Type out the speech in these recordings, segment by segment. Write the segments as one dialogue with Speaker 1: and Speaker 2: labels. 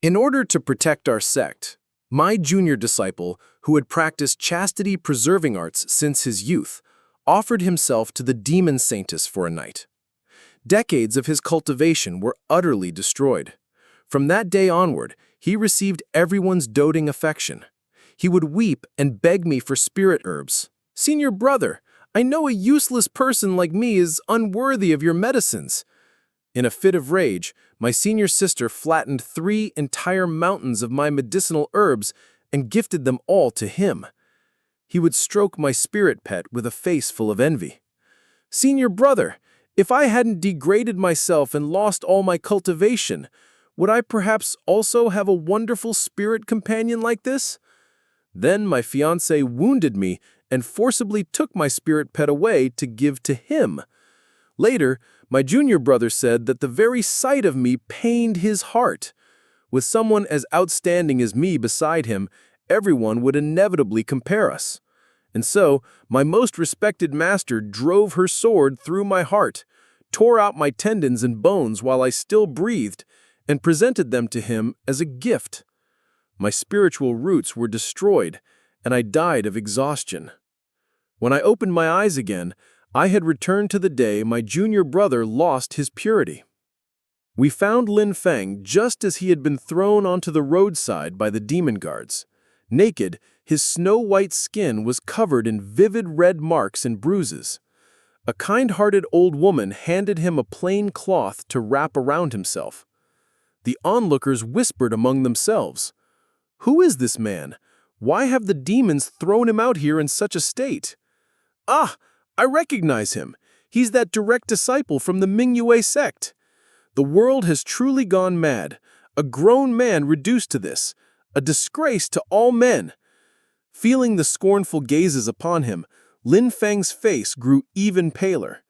Speaker 1: In order to protect our sect, my junior disciple, who had practiced chastity-preserving arts since his youth, offered himself to the demon saintess for a night. Decades of his cultivation were utterly destroyed. From that day onward, he received everyone's doting affection. He would weep and beg me for spirit herbs. "Senior brother, I know a useless person like me is unworthy of your medicines." In a fit of rage, my senior sister flattened 3 entire mountains of my medicinal herbs and gifted them all to him. He would stroke my spirit pet with a face full of envy. "Senior brother, if I hadn't degraded myself and lost all my cultivation, would I perhaps also have a wonderful spirit companion like this?" Then my fiancé wounded me and forcibly took my spirit pet away to give to him. Later, my junior brother said that the very sight of me pained his heart. With someone as outstanding as me beside him, everyone would inevitably compare us. And so, my most respected master drove her sword through my heart, tore out my tendons and bones while I still breathed, and presented them to him as a gift. My spiritual roots were destroyed, and I died of exhaustion. When I opened my eyes again, I had returned to the day my junior brother lost his purity. We found Lin Feng just as he had been thrown onto the roadside by the demon guards. Naked, his snow-white skin was covered in vivid red marks and bruises. A kind-hearted old woman handed him a plain cloth to wrap around himself. The onlookers whispered among themselves, "Who is this man? Why have the demons thrown him out here in such a state?" "Ah, I recognize him. He's that direct disciple from the Mingyue sect. The world has truly gone mad. A grown man reduced to this. A disgrace to all men." Feeling the scornful gazes upon him, Lin Feng's face grew even paler.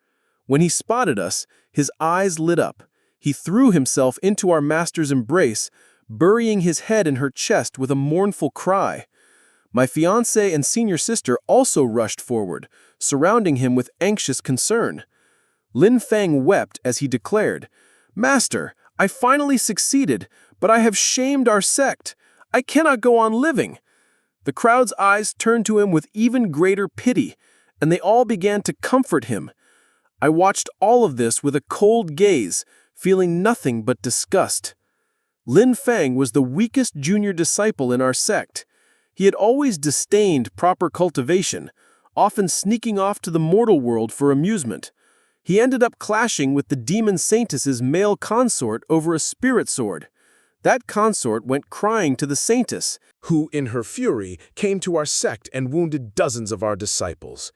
Speaker 1: When he spotted us, his eyes lit up. He threw himself into our master's embrace, burying his head in her chest with a mournful cry. My fiancé and senior sister also rushed forward, surrounding him with anxious concern. Lin Feng wept as he declared, "Master, I finally succeeded, but I have shamed our sect. I cannot go on living." The crowd's eyes turned to him with even greater pity, and they all began to comfort him. I watched all of this with a cold gaze, feeling nothing but disgust. Lin Feng was the weakest junior disciple in our sect. He had always disdained proper cultivation, often sneaking off to the mortal world for amusement. He ended up clashing with the demon saintess's male consort over a spirit sword. That consort went crying to the saintess,
Speaker 2: who, in her fury, came to our sect and wounded dozens of our disciples.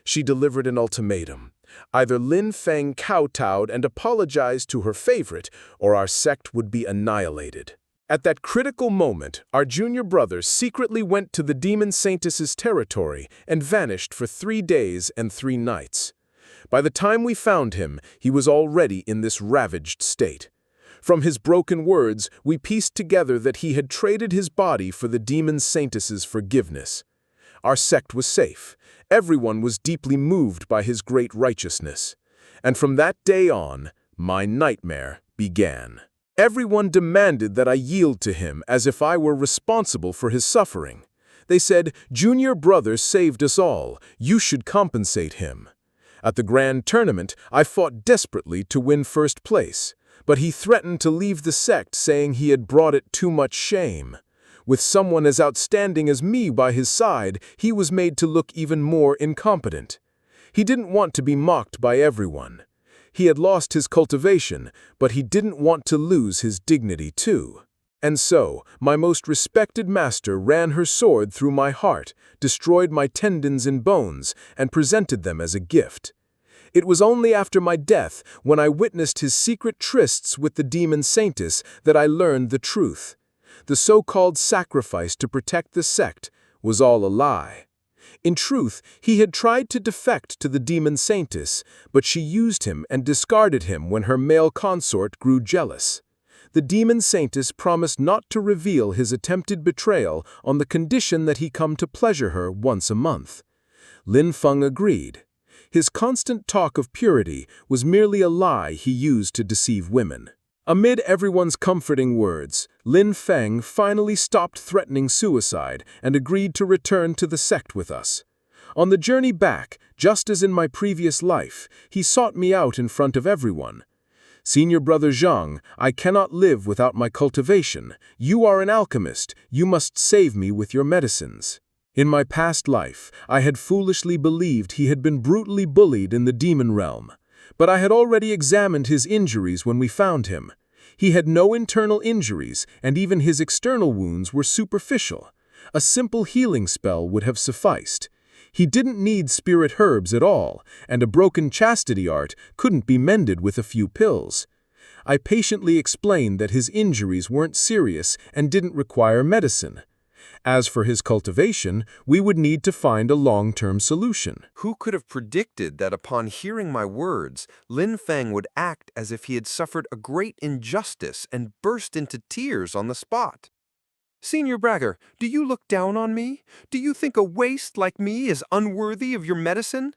Speaker 2: She delivered an ultimatum. Either Lin Feng kowtowed and apologized to her favorite, or our sect would be annihilated. At that critical moment, our junior brother secretly went to the demon saintess's territory and vanished for 3 days and 3 nights. By the time we found him, he was already in this ravaged state. From his broken words, we pieced together that he had traded his body for the demon saintess's forgiveness. Our sect was safe. Everyone was deeply moved by his great righteousness. And from that day on, my nightmare began. Everyone demanded that I yield to him as if I were responsible for his suffering. They said, "Junior brother saved us all. You should compensate him." At the grand tournament, I fought desperately to win first place, but he threatened to leave the sect, saying he had brought it too much shame. With someone as outstanding as me by his side, he was made to look even more incompetent. He didn't want to be mocked by everyone. He had lost his cultivation, but he didn't want to lose his dignity too. And so, my most respected master ran her sword through my heart, destroyed my tendons and bones, and presented them as a gift. It was only after my death, when I witnessed his secret trysts with the demon saintess, that I learned the truth. The so-called sacrifice to protect the sect was all a lie. In truth, he had tried to defect to the demon saintess, but she used him and discarded him when her male consort grew jealous. The demon saintess promised not to reveal his attempted betrayal on the condition that he come to pleasure her once a month. Lin Feng agreed. His constant talk of purity was merely a lie he used to deceive women. Amid everyone's comforting words, Lin Feng finally stopped threatening suicide and agreed to return to the sect with us. On the journey back, just as in my previous life, he sought me out in front of everyone. "Senior brother Zhang, I cannot live without my cultivation. You are an alchemist. You must save me with your medicines." In my past life, I had foolishly believed he had been brutally bullied in the demon realm. But I had already examined his injuries when we found him. He had no internal injuries, and even his external wounds were superficial. A simple healing spell would have sufficed. He didn't need spirit herbs at all, and a broken chastity art couldn't be mended with a few pills. I patiently explained that his injuries weren't serious and didn't require medicine. As for his cultivation, we would need to find a long-term solution.
Speaker 3: Who could have predicted that upon hearing my words, Lin Feng would act as if he had suffered a great injustice and burst into tears on the spot? "Senior Bragger, do you look down on me? Do you think a waste like me is unworthy of your medicine?"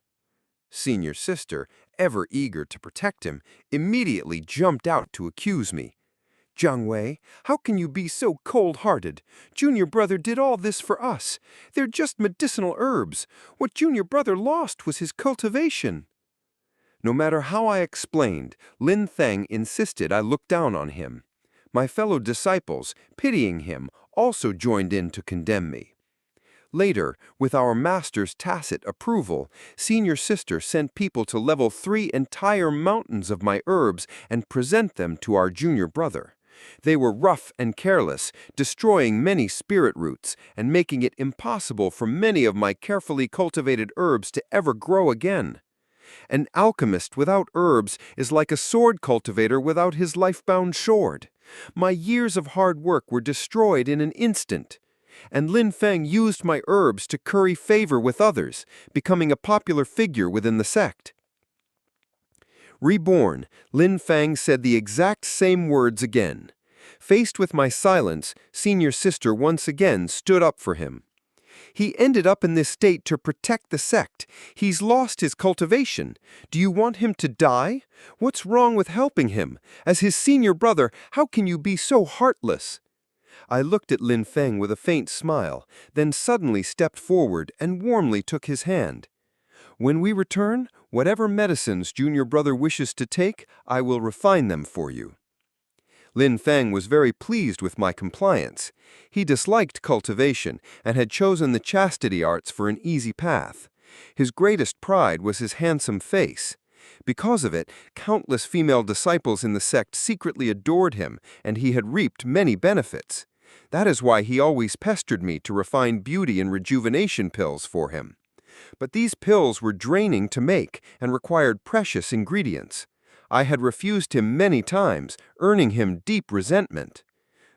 Speaker 3: Senior sister, ever eager to protect him, immediately jumped out to accuse me. "Zhang Wei, how can you be so cold-hearted? Junior brother did all this for us. They're just medicinal herbs. What junior brother lost was his cultivation." No matter how I explained, Lin Feng insisted I look down on him. My fellow disciples, pitying him, also joined in to condemn me. Later, with our master's tacit approval, senior sister sent people to level 3 entire mountains of my herbs and present them to our junior brother. They were rough and careless, destroying many spirit roots and making it impossible for many of my carefully cultivated herbs to ever grow again. An alchemist without herbs is like a sword cultivator without his life-bound sword. My years of hard work were destroyed in an instant. And Lin Feng used my herbs to curry favor with others, becoming a popular figure within the sect. Reborn, Lin Feng said the exact same words again. Faced with my silence, senior sister once again stood up for him. "He ended up in this state to protect the sect. He's lost his cultivation. Do you want him to die? What's wrong with helping him? As his senior brother, how can you be so heartless?" I looked at Lin Feng with a faint smile, then suddenly stepped forward and warmly took his hand. "When we return, whatever medicines junior brother wishes to take, I will refine them for you." Lin Feng was very pleased with my compliance. He disliked cultivation and had chosen the chastity arts for an easy path. His greatest pride was his handsome face. Because of it, countless female disciples in the sect secretly adored him, and he had reaped many benefits. That is why he always pestered me to refine beauty and rejuvenation pills for him. But these pills were draining to make and required precious ingredients. I had refused him many times, earning him deep resentment.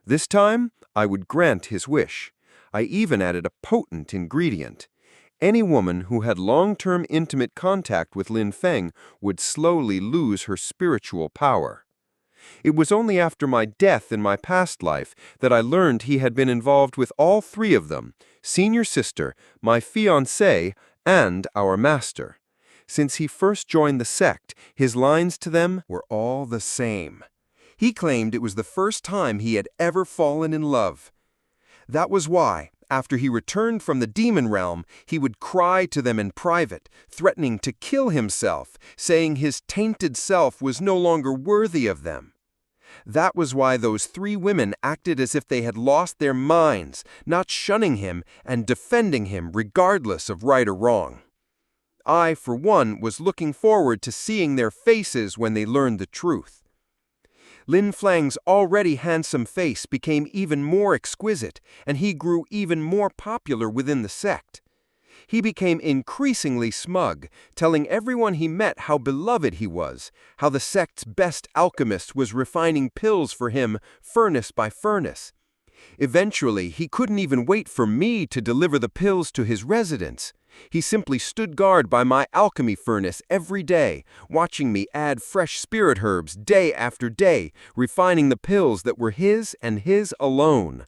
Speaker 3: This time, I would grant his wish. I even added a potent ingredient. Any woman who had long-term intimate contact with Lin Feng would slowly lose her spiritual power. It was only after my death in my past life that I learned he had been involved with all three of them, senior sister, my fiancée, and our master. Since he first joined the sect, his lines to them were all the same. He claimed it was the first time he had ever fallen in love. That was why, after he returned from the demon realm, he would cry to them in private, threatening to kill himself, saying his tainted self was no longer worthy of them. That was why those three women acted as if they had lost their minds, not shunning him and defending him regardless of right or wrong. I, for one, was looking forward to seeing their faces when they learned the truth. Lin Feng's already handsome face became even more exquisite, and he grew even more popular within the sect. He became increasingly smug, telling everyone he met how beloved he was, how the sect's best alchemist was refining pills for him furnace by furnace. Eventually, he couldn't even wait for me to deliver the pills to his residence. He simply stood guard by my alchemy furnace every day, watching me add fresh spirit herbs day after day, refining the pills that were his and his alone.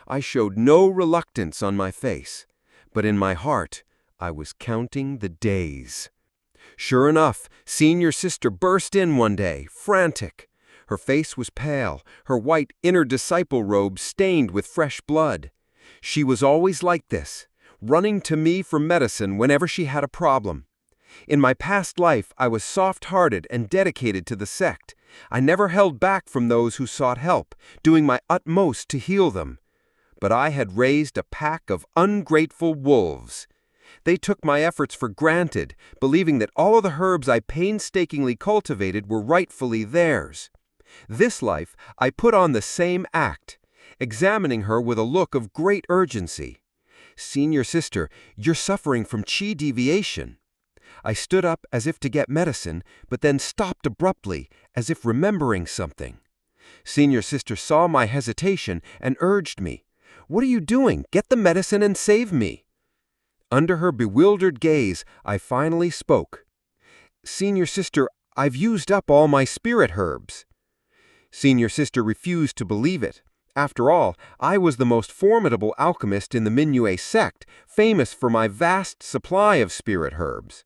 Speaker 3: I showed no reluctance on my face, but in my heart, I was counting the days. Sure enough, senior sister burst in one day, frantic. Her face was pale, her white inner disciple robe stained with fresh blood. She was always like this, running to me for medicine whenever she had a problem. In my past life, I was soft-hearted and dedicated to the sect. I never held back from those who sought help, doing my utmost to heal them. But I had raised a pack of ungrateful wolves. They took my efforts for granted, believing that all of the herbs I painstakingly cultivated were rightfully theirs. This life, I put on the same act, examining her with a look of great urgency. "Senior sister, you're suffering from chi deviation." I stood up as if to get medicine, but then stopped abruptly, as if remembering something. Senior sister saw my hesitation and urged me. "What are you doing? Get the medicine and save me." Under her bewildered gaze, I finally spoke. "Senior sister, I've used up all my spirit herbs." Senior sister refused to believe it. After all, I was the most formidable alchemist in the Mingyue sect, famous for my vast supply of spirit herbs.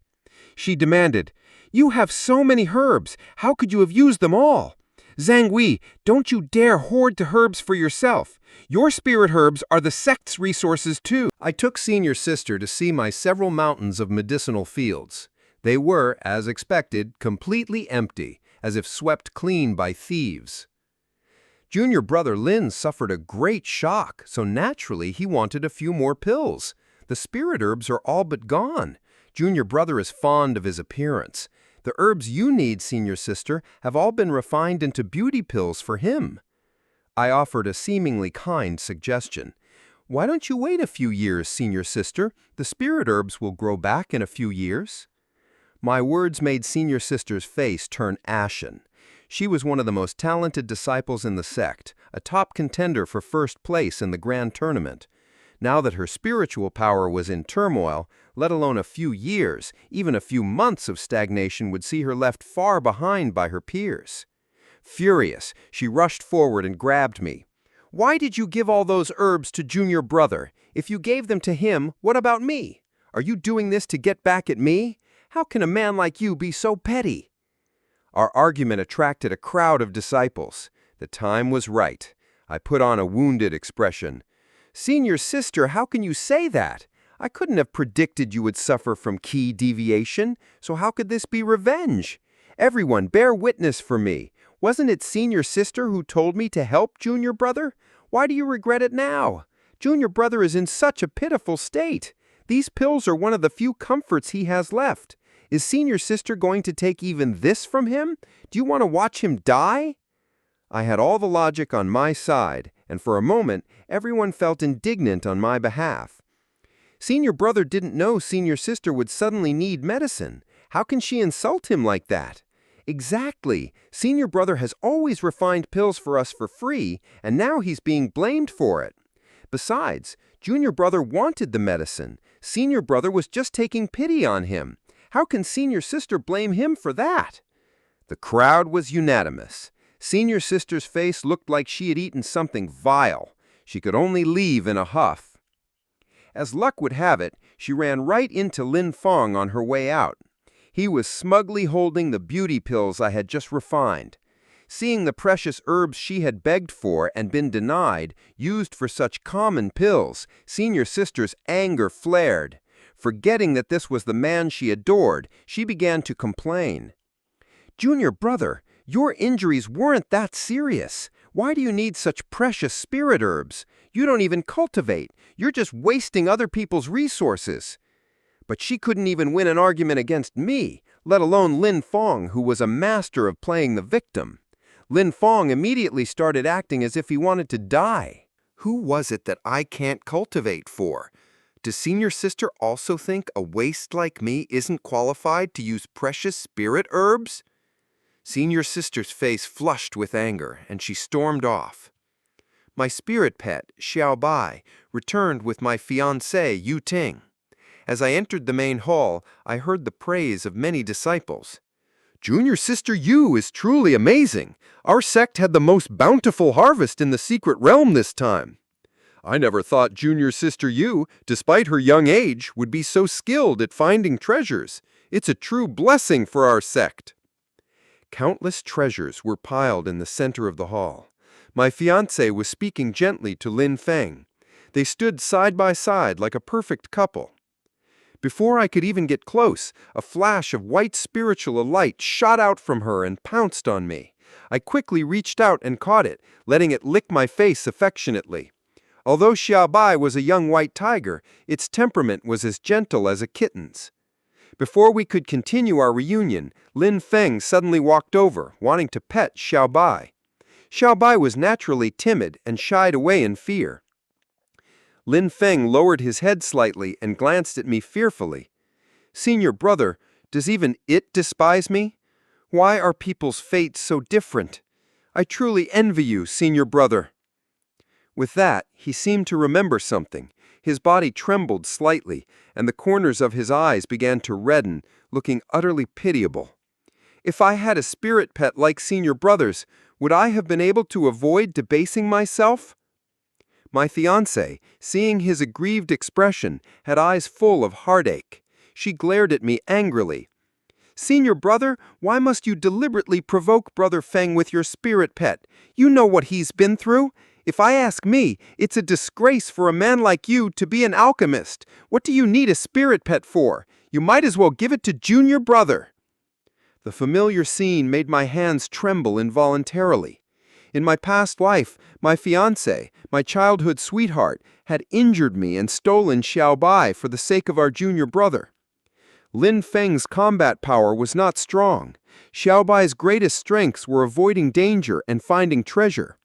Speaker 3: She demanded, "You have so many herbs. How could you have used them all? Zhang Wei, don't you dare hoard the herbs for yourself. Your spirit herbs are the sect's resources too."
Speaker 1: I took senior sister to see my several mountains of medicinal fields. They were, as expected, completely empty, as if swept clean by thieves. Junior brother Lin suffered a great shock, so naturally he wanted a few more pills. The spirit herbs are all but gone. Junior brother is fond of his appearance. The herbs you need, senior sister, have all been refined into beauty pills for him. I offered a seemingly kind suggestion. "Why don't you wait a few years, senior sister? The spirit herbs will grow back in a few years." My words made senior sister's face turn ashen. She was one of the most talented disciples in the sect, a top contender for first place in the grand tournament. Now that her spiritual power was in turmoil, let alone a few years, even a few months of stagnation would see her left far behind by her peers. Furious, she rushed forward and grabbed me. "Why did you give all those herbs to junior brother? If you gave them to him, what about me? Are you doing this to get back at me? How can a man like you be so petty?" Our argument attracted a crowd of disciples. The time was right. I put on a wounded expression. "Senior sister, how can you say that? I couldn't have predicted you would suffer from chi deviation, so how could this be revenge? Everyone, bear witness for me. Wasn't it senior sister who told me to help junior brother? Why do you regret it now? Junior brother is in such a pitiful state. These pills are one of the few comforts he has left. Is senior sister going to take even this from him? Do you want to watch him die?" I had all the logic on my side, and for a moment, everyone felt indignant on my behalf. Senior brother didn't know senior sister would suddenly need medicine. How can she insult him like that? Exactly. Senior brother has always refined pills for us for free, and now he's being blamed for it. Besides, junior brother wanted the medicine. Senior brother was just taking pity on him. How can senior sister blame him for that? The crowd was unanimous. Senior sister's face looked like she had eaten something vile. She could only leave in a huff. As luck would have it, she ran right into Lin Fong on her way out. He was smugly holding the beauty pills I had just refined. Seeing the precious herbs she had begged for and been denied, used for such common pills, senior sister's anger flared. Forgetting that this was the man she adored, she began to complain. "Junior brother, your injuries weren't that serious. Why do you need such precious spirit herbs? You don't even cultivate. You're just wasting other people's resources." But she couldn't even win an argument against me, let alone Lin Fong, who was a master of playing the victim. Lin Fong immediately started acting as if he wanted to die. Who was it that I can't cultivate for? Does senior sister also think a waste like me isn't qualified to use precious spirit herbs? Senior sister's face flushed with anger, and she stormed off. My spirit pet, Xiao Bai, returned with my fiancée, Yu Ting. As I entered the main hall, I heard the praise of many disciples. "Junior sister Yu is truly amazing. Our sect had the most bountiful harvest in the secret realm this time. I never thought junior sister Yu, despite her young age, would be so skilled at finding treasures. It's a true blessing for our sect."
Speaker 3: Countless treasures were piled in the center of the hall. My fiancé was speaking gently to Lin Feng. They stood side by side like a perfect couple. Before I could even get close, a flash of white spiritual light shot out from her and pounced on me. I quickly reached out and caught it, letting it lick my face affectionately. Although Xiaobai was a young white tiger, its temperament was as gentle as a kitten's. Before we could continue our reunion, Lin Feng suddenly walked over, wanting to pet Xiaobai. Xiaobai was naturally timid and shied away in fear. Lin Feng lowered his head slightly and glanced at me fearfully. "Senior brother, does even it despise me? Why are people's fates so different? I truly envy you, senior brother." With that, he seemed to remember something. His body trembled slightly, and the corners of his eyes began to redden, looking utterly pitiable. If I had a spirit pet like senior brother's, would I have been able to avoid debasing myself? My fiancée, seeing his aggrieved expression, had eyes full of heartache. She glared at me angrily. "Senior brother, why must you deliberately provoke Brother Feng with your spirit pet? You know what he's been through. If I ask me, it's a disgrace for a man like you to be an alchemist. What do you need a spirit pet for? You might as well give it to junior brother." The familiar scene made my hands tremble involuntarily. In my past life, my fiancé, my childhood sweetheart, had injured me and stolen Xiaobai for the sake of our junior brother. Lin Feng's combat power was not strong. Xiaobai's greatest strengths were avoiding danger and finding treasure.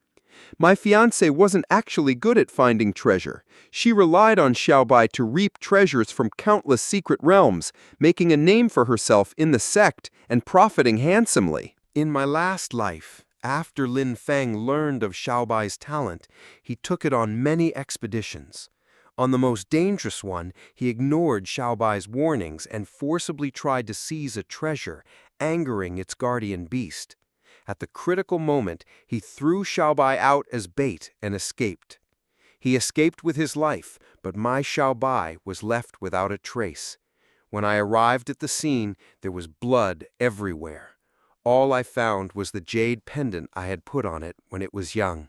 Speaker 3: My fiancée wasn't actually good at finding treasure. She relied on Xiaobai to reap treasures from countless secret realms, making a name for herself in the sect and profiting handsomely. In my last life, after Lin Feng learned of Xiaobai's talent, he took it on many expeditions. On the most dangerous one, he ignored Xiaobai's warnings and forcibly tried to seize a treasure, angering its guardian beast. At the critical moment, he threw Xiaobai out as bait and escaped. He escaped with his life, but my Xiaobai was left without a trace. When I arrived at the scene, there was blood everywhere. All I found was the jade pendant I had put on it when it was young.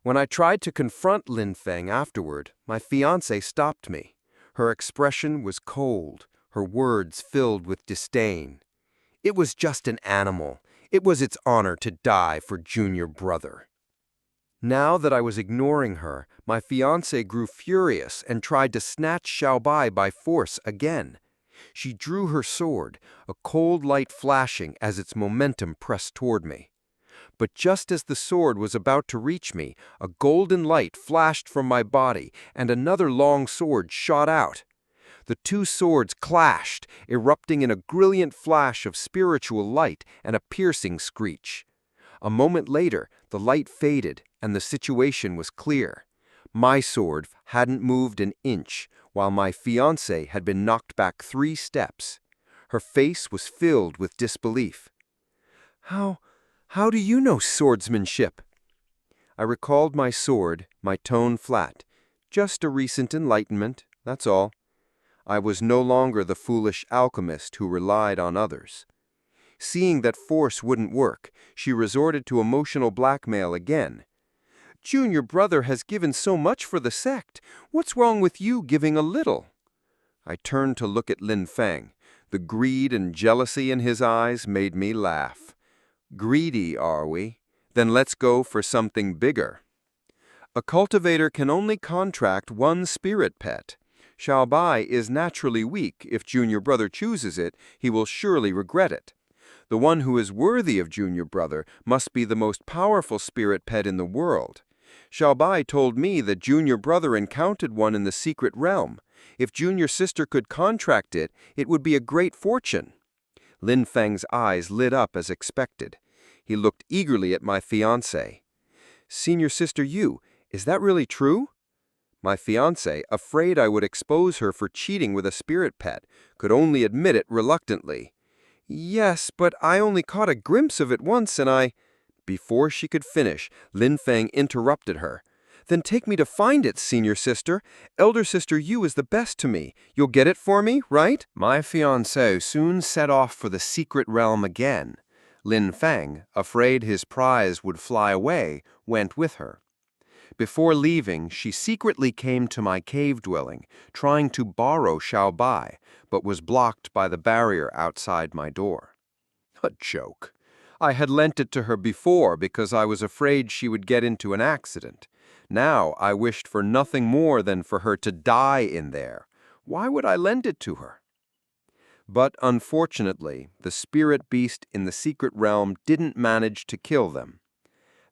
Speaker 3: When I tried to confront Lin Feng afterward, my fiancée stopped me. Her expression was cold, her words filled with disdain. "It was just an animal. It was its honor to die for junior brother." Now that I was ignoring her, my fiancé grew furious and tried to snatch Xiaobai by force again. She drew her sword, a cold light flashing as its momentum pressed toward me. But just as the sword was about to reach me, a golden light flashed from my body and another long sword shot out. The two swords clashed, erupting in a brilliant flash of spiritual light and a piercing screech. A moment later, the light faded and the situation was clear. My sword hadn't moved an inch, while my fiancée had been knocked back 3 steps. Her face was filled with disbelief. How do you know swordsmanship?" I recalled my sword, my tone flat. "Just a recent enlightenment, that's all." I was no longer the foolish alchemist who relied on others. Seeing that force wouldn't work, she resorted to emotional blackmail again. "Junior brother has given so much for the sect. What's wrong with you giving a little?" I turned to look at Lin Feng. The greed and jealousy in his eyes made me laugh. "Greedy, are we? Then let's go for something bigger." A cultivator can only contract one spirit pet. Xiaobai is naturally weak. If junior brother chooses it, he will surely regret it. The one who is worthy of junior brother must be the most powerful spirit pet in the world. Xiaobai told me that junior brother encountered one in the secret realm. If junior sister could contract it, it would be a great fortune. Lin Feng's eyes lit up as expected. He looked eagerly at my fiancée. "Senior sister Yu, is that really true?" My fiancé, afraid I would expose her for cheating with a spirit pet, could only admit it reluctantly. "Yes, but I only caught a glimpse of it once and I—" Before she could finish, Lin Feng interrupted her. "Then take me to find it, senior sister. Elder sister Yu is the best to me. You'll get it for me, right?" My fiancé soon set off for the secret realm again. Lin Feng, afraid his prize would fly away, went with her. Before leaving, she secretly came to my cave dwelling, trying to borrow Xiao Bai, but was blocked by the barrier outside my door. A joke. I had lent it to her before because I was afraid she would get into an accident. Now I wished for nothing more than for her to die in there. Why would I lend it to her? But unfortunately, the spirit beast in the secret realm didn't manage to kill them.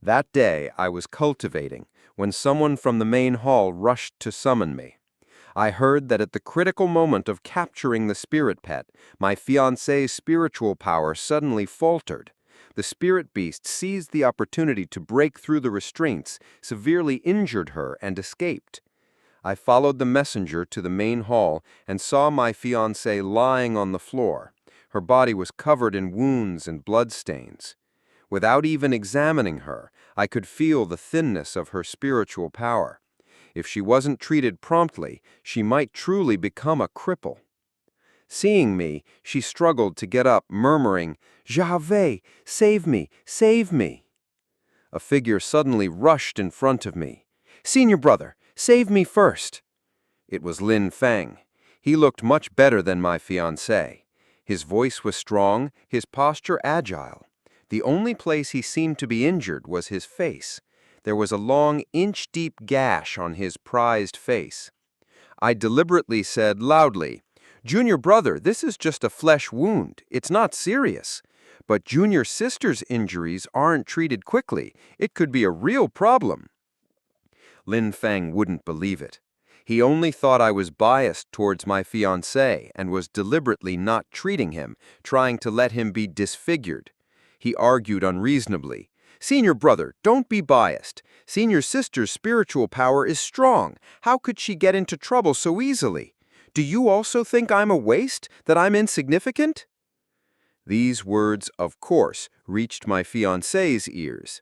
Speaker 3: That day I was cultivating when someone from the main hall rushed to summon me. I heard that at the critical moment of capturing the spirit pet, my fiancée's spiritual power suddenly faltered. The spirit beast seized the opportunity to break through the restraints, severely injured her, and escaped. I followed the messenger to the main hall and saw my fiancée lying on the floor. Her body was covered in wounds and bloodstains. Without even examining her, I could feel the thinness of her spiritual power. If she wasn't treated promptly, she might truly become a cripple. Seeing me, she struggled to get up, murmuring, "Zhang Wei, save me, save me." A figure suddenly rushed in front of me. "Senior brother, save me first." It was Lin Feng. He looked much better than my fiancée. His voice was strong, his posture agile. The only place he seemed to be injured was his face. There was a long, inch-deep gash on his prized face. I deliberately said loudly, "Junior brother, this is just a flesh wound. It's not serious. But junior sister's injuries aren't treated quickly. It could be a real problem." Lin Feng wouldn't believe it. He only thought I was biased towards my fiancé and was deliberately not treating him, trying to let him be disfigured. He argued unreasonably. "Senior brother, don't be biased. Senior sister's spiritual power is strong. How could she get into trouble so easily? Do you also think I'm a waste, that I'm insignificant?" These words, of course, reached my fiancé's ears.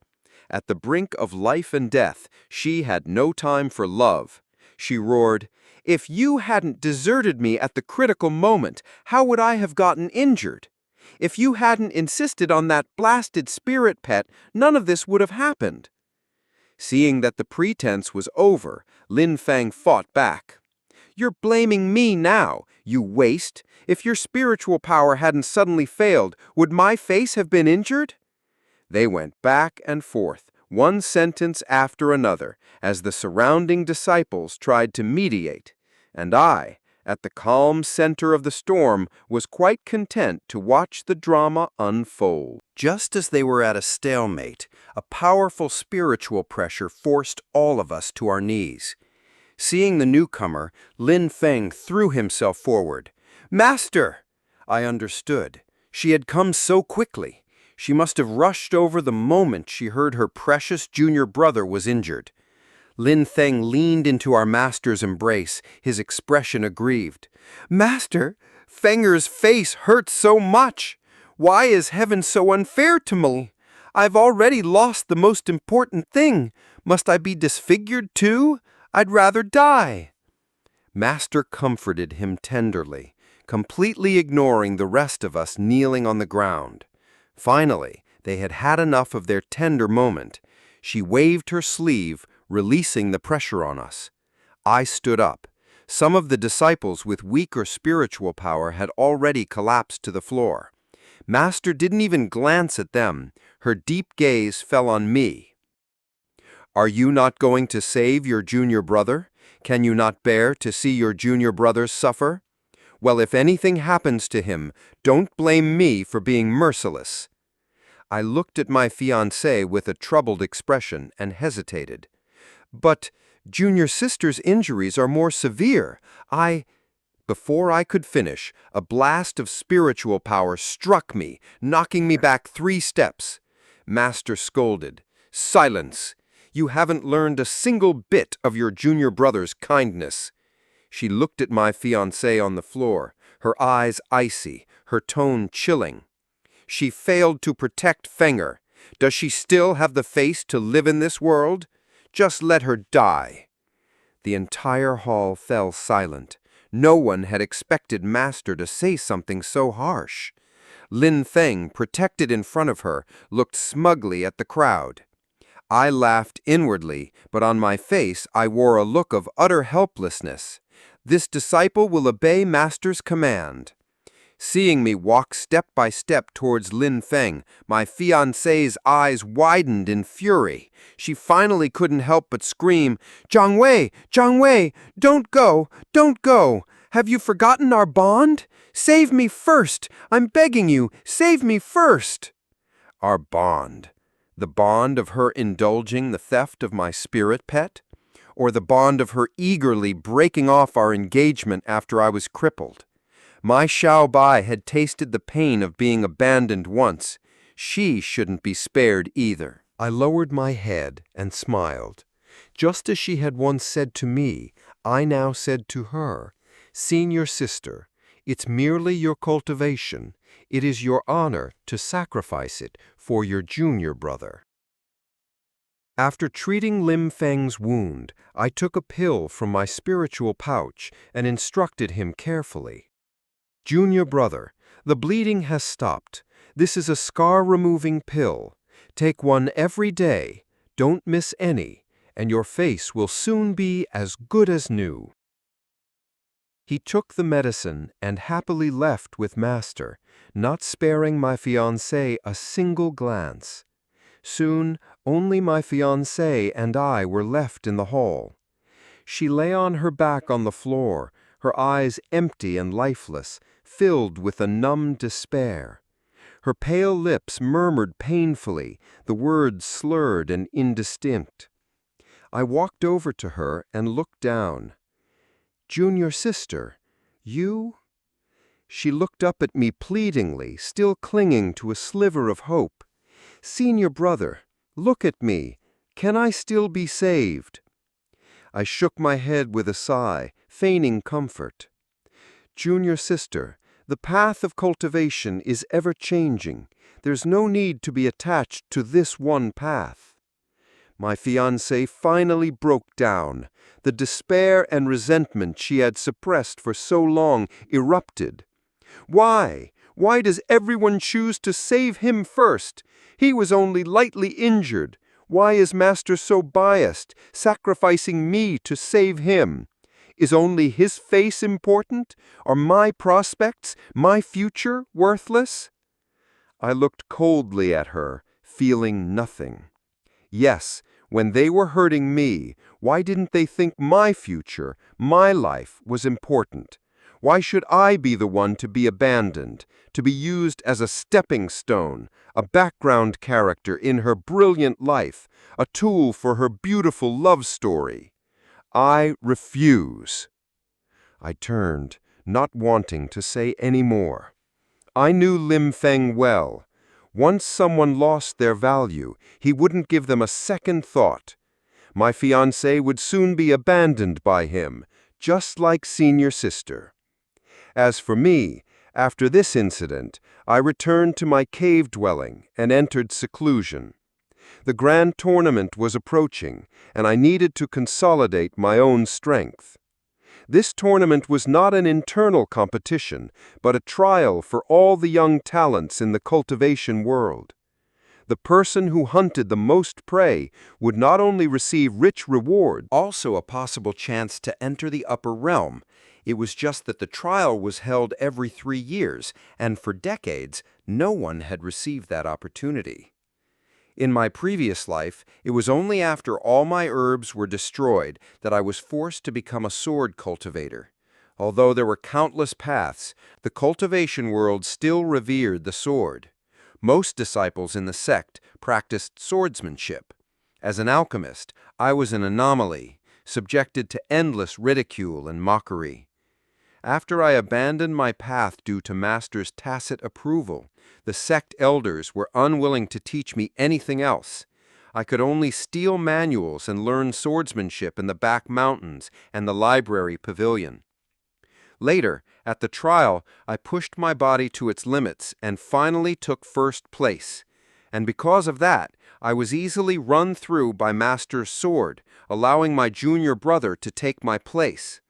Speaker 3: At the brink of life and death, she had no time for love. She roared, "If you hadn't deserted me at the critical moment, how would I have gotten injured? If you hadn't insisted on that blasted spirit pet, none of this would have happened." Seeing that the pretense was over, Lin Feng fought back. "You're blaming me now, you waste. If your spiritual power hadn't suddenly failed, would my face have been injured?" They went back and forth, one sentence after another, as the surrounding disciples tried to mediate, and I, at the calm center of the storm, was quite content to watch the drama unfold. Just as they were at a stalemate, a powerful spiritual pressure forced all of us to our knees. Seeing the newcomer, Lin Feng threw himself forward. "Master!" I understood. She had come so quickly. She must have rushed over the moment she heard her precious junior brother was injured. Lin Feng leaned into our master's embrace, his expression aggrieved. "Master, Fenger's face hurts so much. Why is heaven so unfair to me? I've already lost the most important thing. Must I be disfigured too? I'd rather die." Master comforted him tenderly, completely ignoring the rest of us kneeling on the ground. Finally, they had had enough of their tender moment. She waved her sleeve, releasing the pressure on us. I stood up. Some of the disciples with weaker spiritual power had already collapsed to the floor. Master didn't even glance at them. Her deep gaze fell on me. "Are you not going to save your junior brother? Can you not bear to see your junior brothers suffer? Well, if anything happens to him, don't blame me for being merciless." I looked at my fiancée with a troubled expression and hesitated. "But junior sister's injuries are more severe. Before I could finish, a blast of spiritual power struck me, knocking me back 3 steps. Master scolded, "Silence! You haven't learned a single bit of your junior brother's kindness." She looked at my fiancé on the floor, her eyes icy, her tone chilling. "She failed to protect Fenger. Does she still have the face to live in this world? Just let her die." The entire hall fell silent. No one had expected Master to say something so harsh. Lin Feng, protected in front of her, looked smugly at the crowd. I laughed inwardly, but on my face I wore a look of utter helplessness. This disciple will obey Master's command. Seeing me walk step by step towards Lin Feng, my fiancée's eyes widened in fury. She finally couldn't help but scream, "Zhang Wei! Zhang Wei! Don't go! Don't go! Have you forgotten our bond? Save me first! I'm begging you, save me first!" Our bond. The bond of her indulging the theft of my spirit pet? Or the bond of her eagerly breaking off our engagement after I was crippled? My Xiao Bai had tasted the pain of being abandoned once. She shouldn't be spared either. I lowered my head and smiled. Just as she had once said to me, I now said to her, "Senior sister, it's merely your cultivation. It is your honor to sacrifice it for your junior brother." After treating Lim Feng's wound, I took a pill from my spiritual pouch and instructed him carefully. "Junior brother, the bleeding has stopped. This is a scar-removing pill. Take one every day, don't miss any, and your face will soon be as good as new." He took the medicine and happily left with Master, not sparing my fiancée a single glance. Soon, only my fiancée and I were left in the hall. She lay on her back on the floor, her eyes empty and lifeless, filled with a numb despair. Her pale lips murmured painfully, the words slurred and indistinct. I walked over to her and looked down. "Junior sister, you?" She looked up at me pleadingly, still clinging to a sliver of hope. "Senior brother, look at me. Can I still be saved?" I shook my head with a sigh, feigning comfort. "Junior sister, the path of cultivation is ever-changing. There's no need to be attached to this one path." My fiancée finally broke down. The despair and resentment she had suppressed for so long erupted. "Why? Why does everyone choose to save him first? He was only lightly injured. Why is Master so biased, sacrificing me to save him? Is only his face important? Are my prospects, my future, worthless?" I looked coldly at her, feeling nothing. Yes, when they were hurting me, why didn't they think my future, my life, was important? Why should I be the one to be abandoned, to be used as a stepping stone, a background character in her brilliant life, a tool for her beautiful love story? I refuse. I turned, not wanting to say any more. I knew Lim Feng well. Once someone lost their value, he wouldn't give them a second thought. My fiancée would soon be abandoned by him, just like senior sister. As for me, after this incident, I returned to my cave dwelling and entered seclusion. The grand tournament was approaching, and I needed to consolidate my own strength. This tournament was not an internal competition, but a trial for all the young talents in the cultivation world. The person who hunted the most prey would not only receive rich reward, also a possible chance to enter the upper realm. It was just that the trial was held every 3 years, and for decades, no one had received that opportunity. In my previous life, it was only after all my herbs were destroyed that I was forced to become a sword cultivator. Although there were countless paths, the cultivation world still revered the sword. Most disciples in the sect practiced swordsmanship. As an alchemist, I was an anomaly, subjected to endless ridicule and mockery. After I abandoned my path due to Master's tacit approval, the sect elders were unwilling to teach me anything else. I could only steal manuals and learn swordsmanship in the back mountains and the library pavilion. Later, at the trial, I pushed my body to its limits and finally took first place. And because of that, I was easily run through by Master's sword, allowing my junior brother to take my place.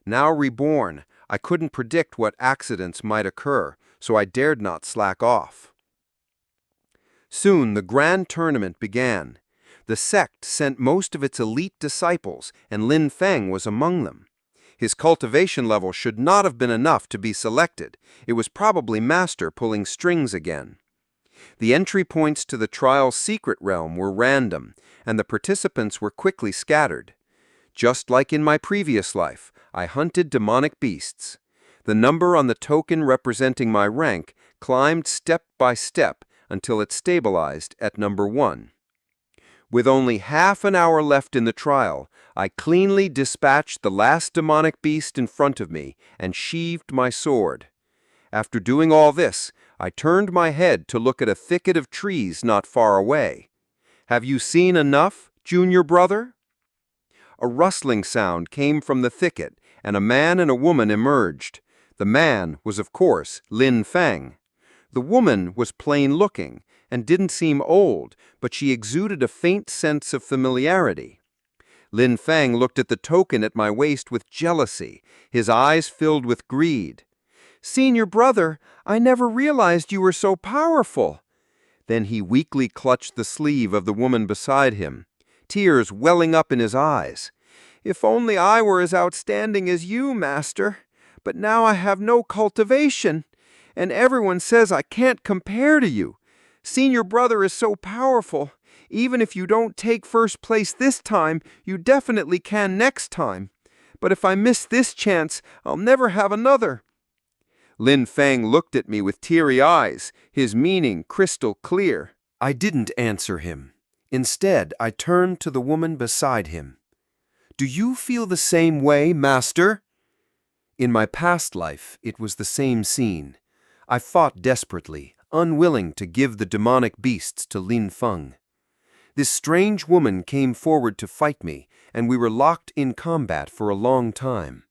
Speaker 3: Now reborn, I couldn't predict what accidents might occur, so I dared not slack off. Soon the grand tournament began. The sect sent most of its elite disciples, and Lin Feng was among them. His cultivation level should not have been enough to be selected. It was probably Master pulling strings again. The entry points to the trial's secret realm were random, and the participants were quickly scattered. Just like in my previous life, I hunted demonic beasts. The number on the token representing my rank climbed step by step until it stabilized at number 1. With only half an hour left in the trial, I cleanly dispatched the last demonic beast in front of me and sheathed my sword. After doing all this, I turned my head to look at a thicket of trees not far away. "Have you seen enough, junior brother?" A rustling sound came from the thicket, and a man and a woman emerged. The man was, of course, Lin Feng. The woman was plain-looking and didn't seem old, but she exuded a faint sense of familiarity. Lin Feng looked at the token at my waist with jealousy, his eyes filled with greed. "Senior brother, I never realized you were so powerful." Then he weakly clutched the sleeve of the woman beside him, tears welling up in his eyes. "If only I were as outstanding as you, Master. But now I have no cultivation, and everyone says I can't compare to you. Senior brother is so powerful. Even if you don't take first place this time, you definitely can next time. But if I miss this chance, I'll never have another." Lin Feng looked at me with teary eyes, his meaning crystal clear. I didn't answer him. Instead, I turned to the woman beside him. "Do you feel the same way, Master?" In my past life, it was the same scene. I fought desperately, unwilling to give the demonic beasts to Lin Feng. This strange woman came forward to fight me, and we were locked in combat for a long time.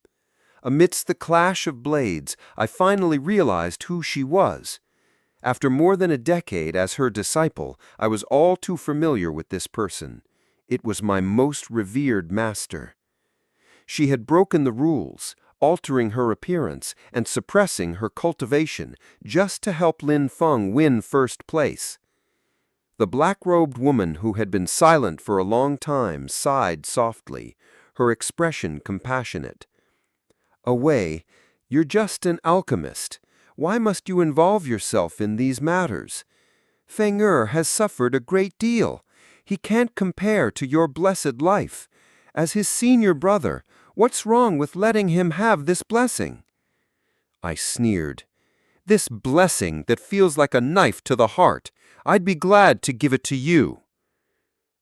Speaker 3: Amidst the clash of blades, I finally realized who she was. After more than a decade as her disciple, I was all too familiar with this person. It was my most revered master. She had broken the rules, altering her appearance and suppressing her cultivation just to help Lin Feng win first place. The black-robed woman who had been silent for a long time sighed softly, her expression compassionate. "Wei, you're just an alchemist. Why must you involve yourself in these matters? Feng Er has suffered a great deal. He can't compare to your blessed life. As his senior brother, what's wrong with letting him have this blessing?" I sneered. "This blessing that feels like a knife to the heart. I'd be glad to give it to you."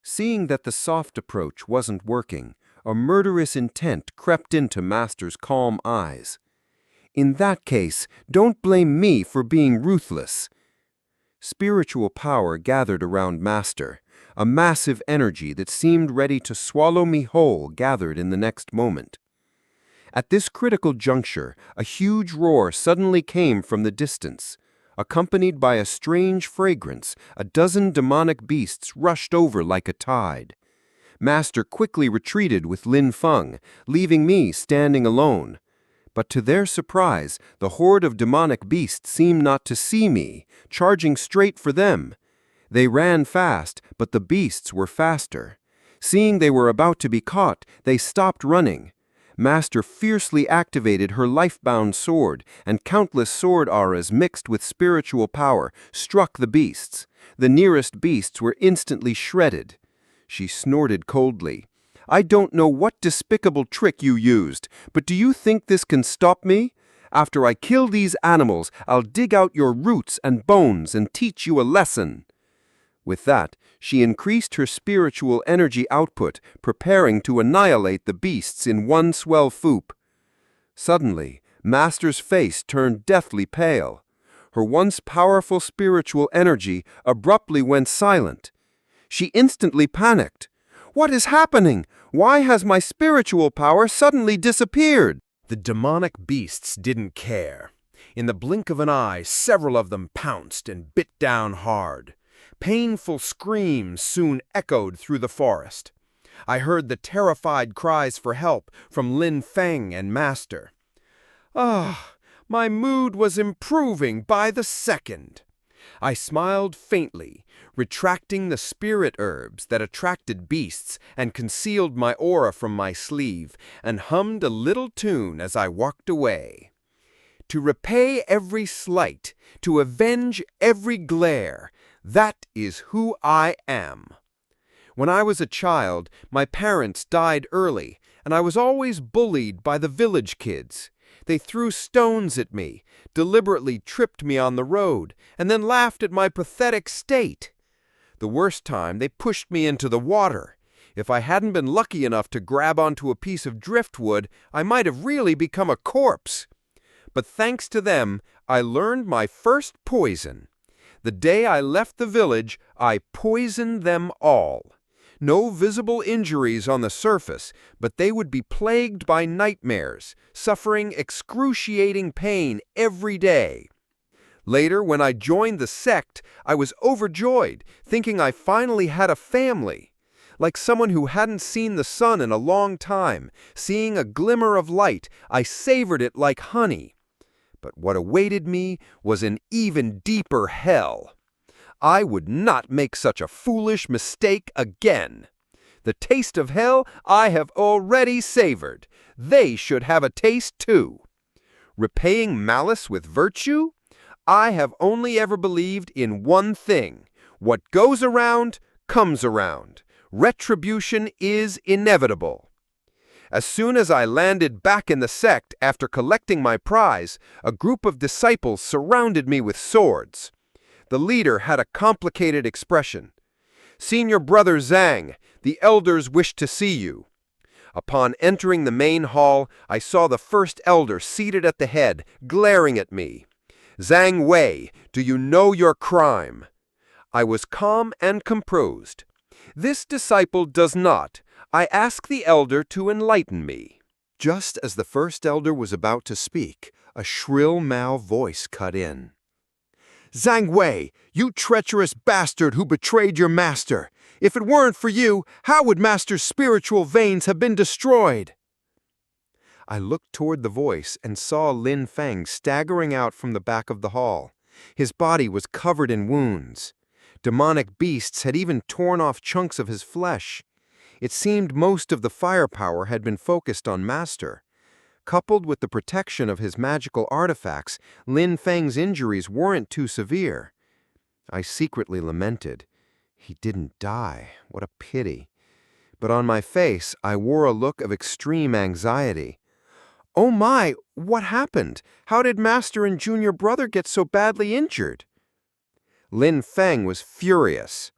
Speaker 3: Seeing that the soft approach wasn't working, a murderous intent crept into Master's calm eyes. "In that case, don't blame me for being ruthless." Spiritual power gathered around Master. A massive energy that seemed ready to swallow me whole gathered in the next moment. At this critical juncture, a huge roar suddenly came from the distance. Accompanied by a strange fragrance, a dozen demonic beasts rushed over like a tide. Master quickly retreated with Lin Feng, leaving me standing alone. But to their surprise, the horde of demonic beasts seemed not to see me, charging straight for them. They ran fast, but the beasts were faster. Seeing they were about to be caught, they stopped running. Master fiercely activated her life-bound sword, and countless sword auras mixed with spiritual power struck the beasts. The nearest beasts were instantly shredded. She snorted coldly. "I don't know what despicable trick you used, but do you think this can stop me? After I kill these animals, I'll dig out your roots and bones and teach you a lesson." With that, she increased her spiritual energy output, preparing to annihilate the beasts in one swell swoop. Suddenly, Master's face turned deathly pale. Her once powerful spiritual energy abruptly went silent. She instantly panicked. "What is happening? Why has my spiritual power suddenly disappeared?"
Speaker 2: The demonic beasts didn't care. In the blink of an eye, several of them pounced and bit down hard. Painful screams soon echoed through the forest. I heard the terrified cries for help from Lin Feng and Master. "Ah,
Speaker 3: My mood was improving by the second. I smiled faintly, retracting the spirit herbs that attracted beasts and concealed my aura from my sleeve, and hummed a little tune as I walked away. To repay every slight, to avenge every glare, that is who I am. When I was a child, my parents died early, and I was always bullied by the village kids. They threw stones at me, deliberately tripped me on the road, and then laughed at my pathetic state. The worst time, they pushed me into the water. If I hadn't been lucky enough to grab onto a piece of driftwood, I might have really become a corpse. But thanks to them, I learned my first poison. The day I left the village, I poisoned them all. No visible injuries on the surface, but they would be plagued by nightmares, suffering excruciating pain every day. Later, when I joined the sect, I was overjoyed, thinking I finally had a family. Like someone who hadn't seen the sun in a long time, seeing a glimmer of light, I savored it like honey. But what awaited me was an even deeper hell. I would not make such a foolish mistake again. The taste of hell I have already savored. They should have a taste too. Repaying malice with virtue? I have only ever believed in one thing. What goes around, comes around. Retribution is inevitable. As soon as I landed back in the sect after collecting my prize, a group of disciples surrounded me with swords. The leader had a complicated expression. "Senior brother Zhang, the elders wish to see you." Upon entering the main hall, I saw the first elder seated at the head, glaring at me. "Zhang Wei, do you know your crime?" I was calm and composed. "This disciple does not. I ask the elder to enlighten me." Just as the first elder was about to speak, a shrill male voice cut in. "Zhang Wei, you treacherous bastard who betrayed your master! If it weren't for you, how would Master's spiritual veins have been destroyed?" I looked toward the voice and saw Lin Feng staggering out from the back of the hall. His body was covered in wounds. Demonic beasts had even torn off chunks of his flesh. It seemed most of the firepower had been focused on Master. Coupled with the protection of his magical artifacts, Lin Feng's injuries weren't too severe. I secretly lamented. He didn't die. What a pity. But on my face, I wore a look of extreme anxiety. "Oh my, what happened? How did Master and junior brother get so badly injured?" Lin Feng was furious.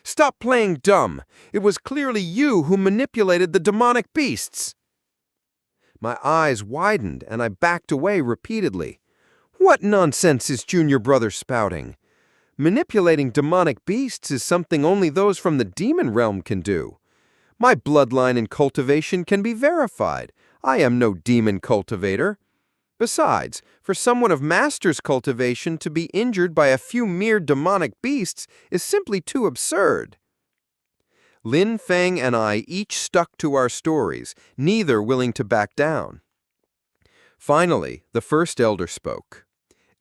Speaker 3: "Stop playing dumb. It was clearly you who manipulated the demonic beasts." My eyes widened and I backed away repeatedly. What nonsense is junior brother spouting? Manipulating demonic beasts is something only those from the demon realm can do. My bloodline in cultivation can be verified. I am no demon cultivator. Besides, for someone of Master's cultivation to be injured by a few mere demonic beasts is simply too absurd. Lin Feng and I each stuck to our stories, neither willing to back down. Finally, the first elder spoke.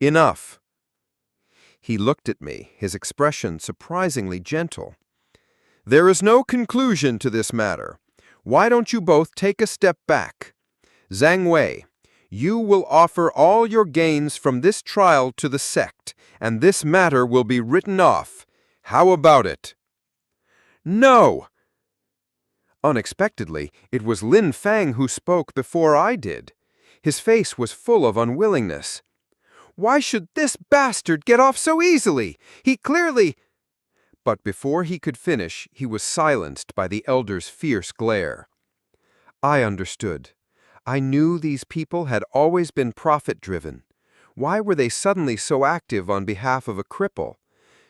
Speaker 3: "Enough." He looked at me, his expression surprisingly gentle. "There is no conclusion to this matter. Why don't you both take a step back? Zhang Wei, you will offer all your gains from this trial to the sect, and this matter will be written off. How about it?" "No!" Unexpectedly, it was Lin Feng who spoke before I did. His face was full of unwillingness. "Why should this bastard get off so easily? He clearly—" But before he could finish, he was silenced by the elder's fierce glare. I understood. I knew these people had always been profit-driven. Why were they suddenly so active on behalf of a cripple?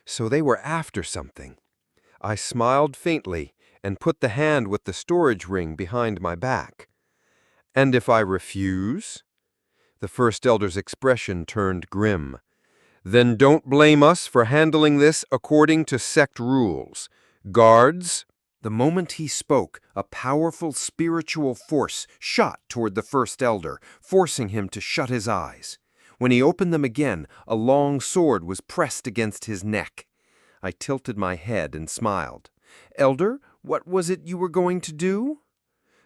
Speaker 3: So they were after something. I smiled faintly and put the hand with the storage ring behind my back. "And if I refuse?" The first elder's expression turned grim. "Then don't blame us for handling this according to sect rules. Guards?" The moment he spoke, a powerful spiritual force shot toward the first elder, forcing him to shut his eyes. When he opened them again, a long sword was pressed against his neck. I tilted my head and smiled. "Elder, what was it you were going to do?"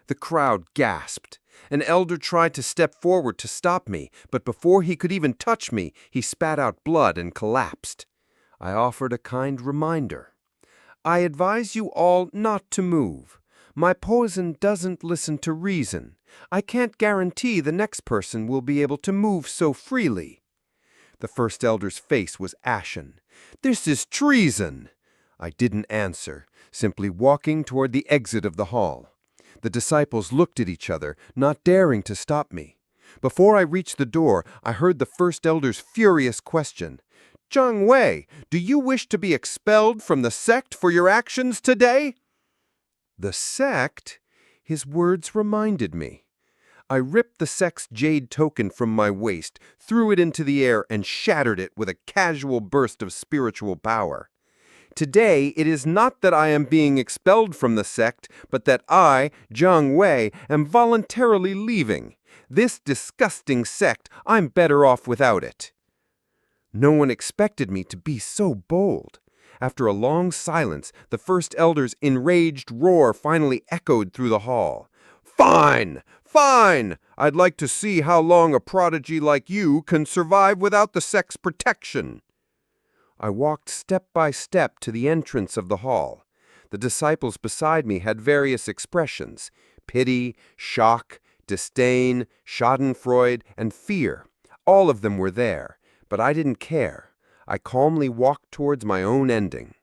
Speaker 3: The crowd gasped. An elder tried to step forward to stop me, but before he could even touch me, he spat out blood and collapsed. I offered a kind reminder. "I advise you all not to move. My poison doesn't listen to reason. I can't guarantee the next person will be able to move so freely." The first elder's face was ashen. "This is treason!" I didn't answer, simply walking toward the exit of the hall. The disciples looked at each other, not daring to stop me. Before I reached the door, I heard the first elder's furious question. "Zhang Wei, do you wish to be expelled from the sect for your actions today?" The sect? His words reminded me. I ripped the sect's jade token from my waist, threw it into the air, and shattered it with a casual burst of spiritual power. Today, it is not that I am being expelled from the sect, but that I, Zhang Wei, am voluntarily leaving. This disgusting sect, I'm better off without it. No one expected me to be so bold. After a long silence, the first elder's enraged roar finally echoed through the hall. "Fine! Fine! I'd like to see how long a prodigy like you can survive without the sect's protection." I walked step by step to the entrance of the hall. The disciples beside me had various expressions: pity, shock, disdain, schadenfreude, and fear. All of them were there, but I didn't care. I calmly walked towards my own ending.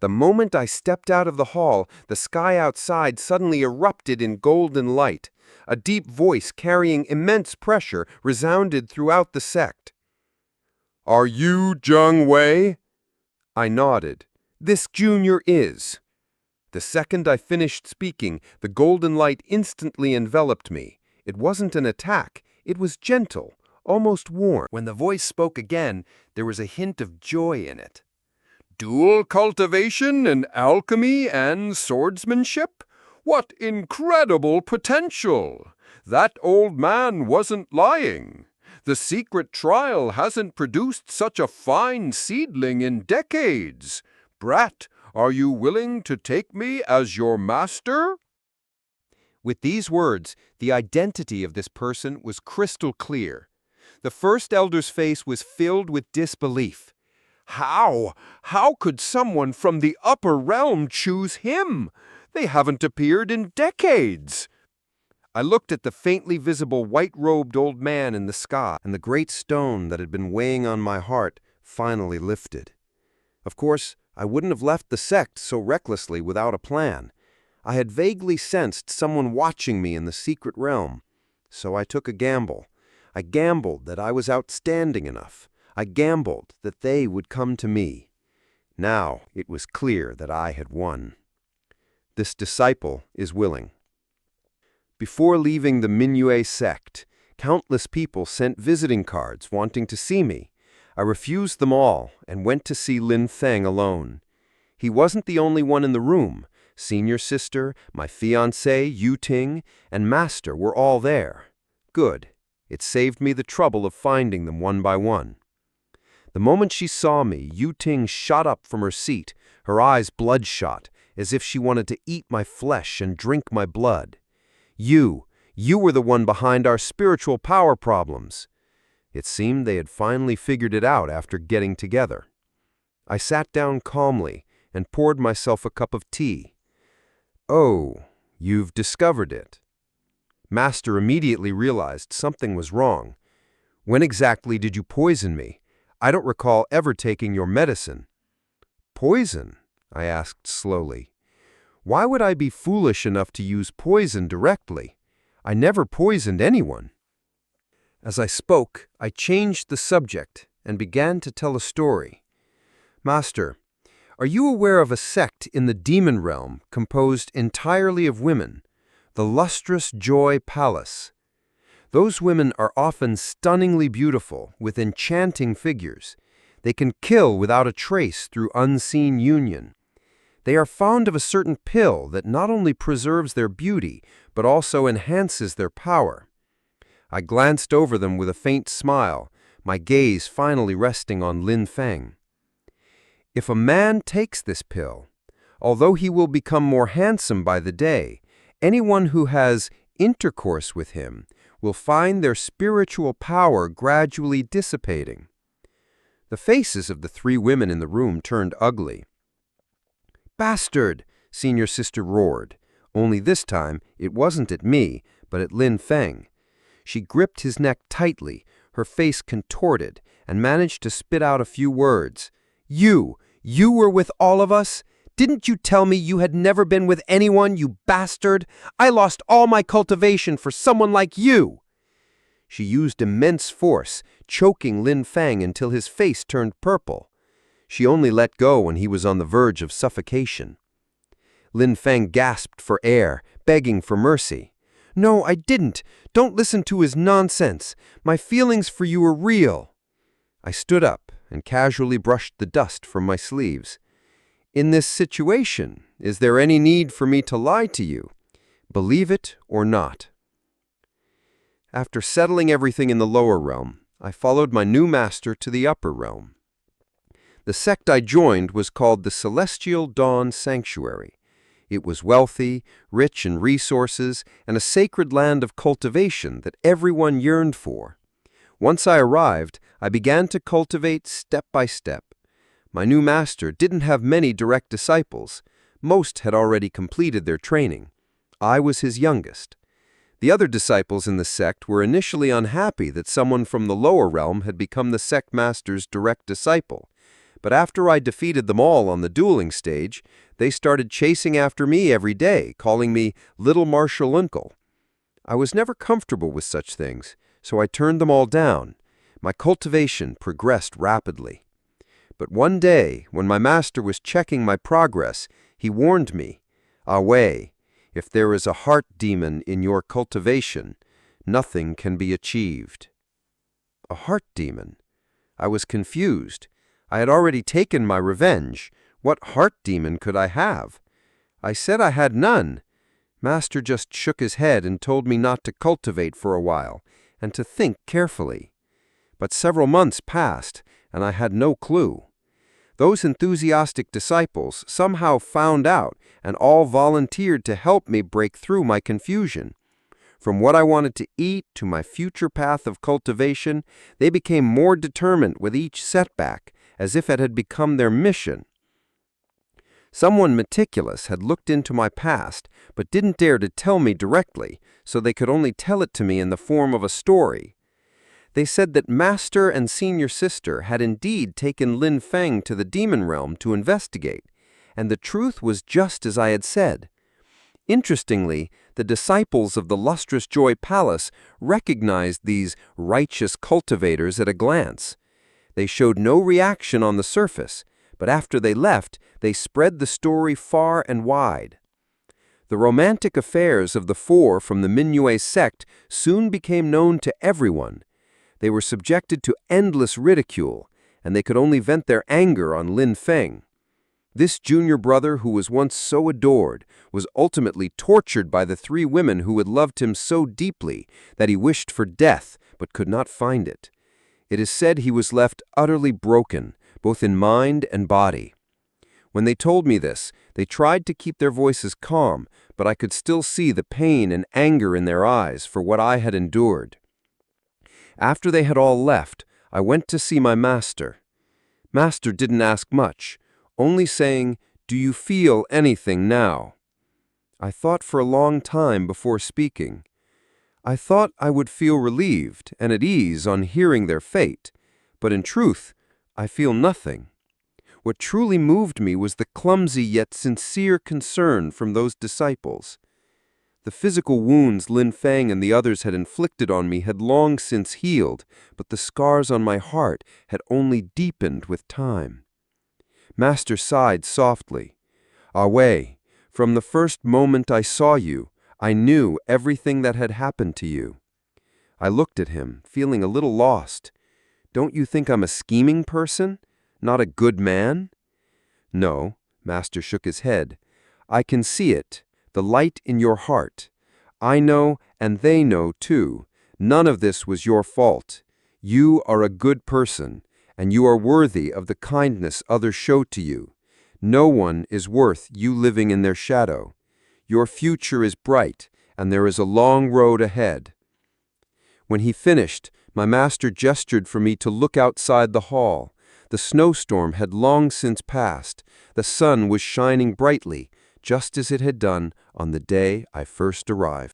Speaker 3: The moment I stepped out of the hall, the sky outside suddenly erupted in golden light. A deep voice carrying immense pressure resounded throughout the sect. "Are you Zhang Wei?" I nodded. "This junior is." The second I finished speaking, the golden light instantly enveloped me. It wasn't an attack. It was gentle, almost warm. When the voice spoke again, there was a hint of joy in it. "Dual cultivation and alchemy and swordsmanship? What incredible potential! That old man wasn't lying. The secret trial hasn't produced such a fine seedling in decades. Brat, are you willing to take me as your master?" With these words, the identity of this person was crystal clear. The first elder's face was filled with disbelief. How? How could someone from the upper realm choose him? They haven't appeared in decades. I looked at the faintly visible white-robed old man in the sky, and the great stone that had been weighing on my heart finally lifted. Of course, I wouldn't have left the sect so recklessly without a plan. I had vaguely sensed someone watching me in the secret realm, so I took a gamble. I gambled that I was outstanding enough. I gambled that they would come to me. Now it was clear that I had won. This disciple is willing. Before leaving the Mingyue sect, countless people sent visiting cards wanting to see me. I refused them all and went to see Lin Feng alone. He wasn't the only one in the room. Senior sister, my fiancée, Yu Ting, and master were all there. Good. It saved me the trouble of finding them one by one. The moment she saw me, Yu Ting shot up from her seat, her eyes bloodshot, as if she wanted to eat my flesh and drink my blood. You were the one behind our spiritual power problems. It seemed they had finally figured it out after getting together. I sat down calmly and poured myself a cup of tea. "Oh, you've discovered it." Master immediately realized something was wrong. "When exactly did you poison me? I don't recall ever taking your medicine." "Poison?" I asked slowly. "Why would I be foolish enough to use poison directly? I never poisoned anyone." As I spoke, I changed the subject and began to tell a story. "Master, are you aware of a sect in the demon realm composed entirely of women, the Lustrous Joy Palace? Those women are often stunningly beautiful, with enchanting figures. They can kill without a trace through unseen union. They are fond of a certain pill that not only preserves their beauty, but also enhances their power." I glanced over them with a faint smile, my gaze finally resting on Lin Feng. If a man takes this pill, although he will become more handsome by the day, anyone who has intercourse with him will find their spiritual power gradually dissipating. The faces of the three women in the room turned ugly. "Bastard!" Senior Sister roared. Only this time, it wasn't at me, but at Lin Feng. She gripped his neck tightly, her face contorted, and managed to spit out a few words. You were with all of us? Didn't you tell me you had never been with anyone, you bastard? I lost all my cultivation for someone like you!" She used immense force, choking Lin Feng until his face turned purple. She only let go when he was on the verge of suffocation. Lin Feng gasped for air, begging for mercy. "No, I didn't. Don't listen to his nonsense. My feelings for you are real." I stood up and casually brushed the dust from my sleeves. "In this situation, is there any need for me to lie to you? Believe it or not." After settling everything in the lower realm, I followed my new master to the upper realm. The sect I joined was called the Celestial Dawn Sanctuary. It was wealthy, rich in resources, and a sacred land of cultivation that everyone yearned for. Once I arrived, I began to cultivate step by step. My new master didn't have many direct disciples. Most had already completed their training. I was his youngest. The other disciples in the sect were initially unhappy that someone from the lower realm had become the sect master's direct disciple. But after I defeated them all on the dueling stage, they started chasing after me every day, calling me Little Martial Uncle. I was never comfortable with such things, so I turned them all down. My cultivation progressed rapidly. But one day, when my master was checking my progress, he warned me, "Wei, if there is a heart demon in your cultivation, nothing can be achieved." A heart demon? I was confused. I had already taken my revenge. What heart demon could I have? I said I had none. Master just shook his head and told me not to cultivate for a while, and to think carefully. But several months passed, and I had no clue. Those enthusiastic disciples somehow found out and all volunteered to help me break through my confusion. From what I wanted to eat to my future path of cultivation, they became more determined with each setback, as if it had become their mission. Someone meticulous had looked into my past, but didn't dare to tell me directly, so they could only tell it to me in the form of a story. They said that Master and Senior Sister had indeed taken Lin Feng to the demon realm to investigate, and the truth was just as I had said. Interestingly, the disciples of the Lustrous Joy Palace recognized these righteous cultivators at a glance. They showed no reaction on the surface, but after they left, they spread the story far and wide. The romantic affairs of the four from the Minyue sect soon became known to everyone. They were subjected to endless ridicule, and they could only vent their anger on Lin Feng. This junior brother, who was once so adored, was ultimately tortured by the three women who had loved him so deeply that he wished for death but could not find it. It is said he was left utterly broken, both in mind and body. When they told me this, they tried to keep their voices calm, but I could still see the pain and anger in their eyes for what I had endured. After they had all left, I went to see my master. Master didn't ask much, only saying, "Do you feel anything now?" I thought for a long time before speaking. I thought I would feel relieved and at ease on hearing their fate, but in truth, I feel nothing. What truly moved me was the clumsy yet sincere concern from those disciples. The physical wounds Lin Feng and the others had inflicted on me had long since healed, but the scars on my heart had only deepened with time. Master sighed softly. "Wei, from the first moment I saw you, I knew everything that had happened to you." I looked at him, feeling a little lost. "Don't you think I'm a scheming person? Not a good man?" "No," Master shook his head. "I can see it, the light in your heart. I know, and they know too. None of this was your fault. You are a good person, and you are worthy of the kindness others show to you. No one is worth you living in their shadow. Your future is bright, and there is a long road ahead." When he finished, my master gestured for me to look outside the hall. The snowstorm had long since passed. The sun was shining brightly, just as it had done on the day I first arrived.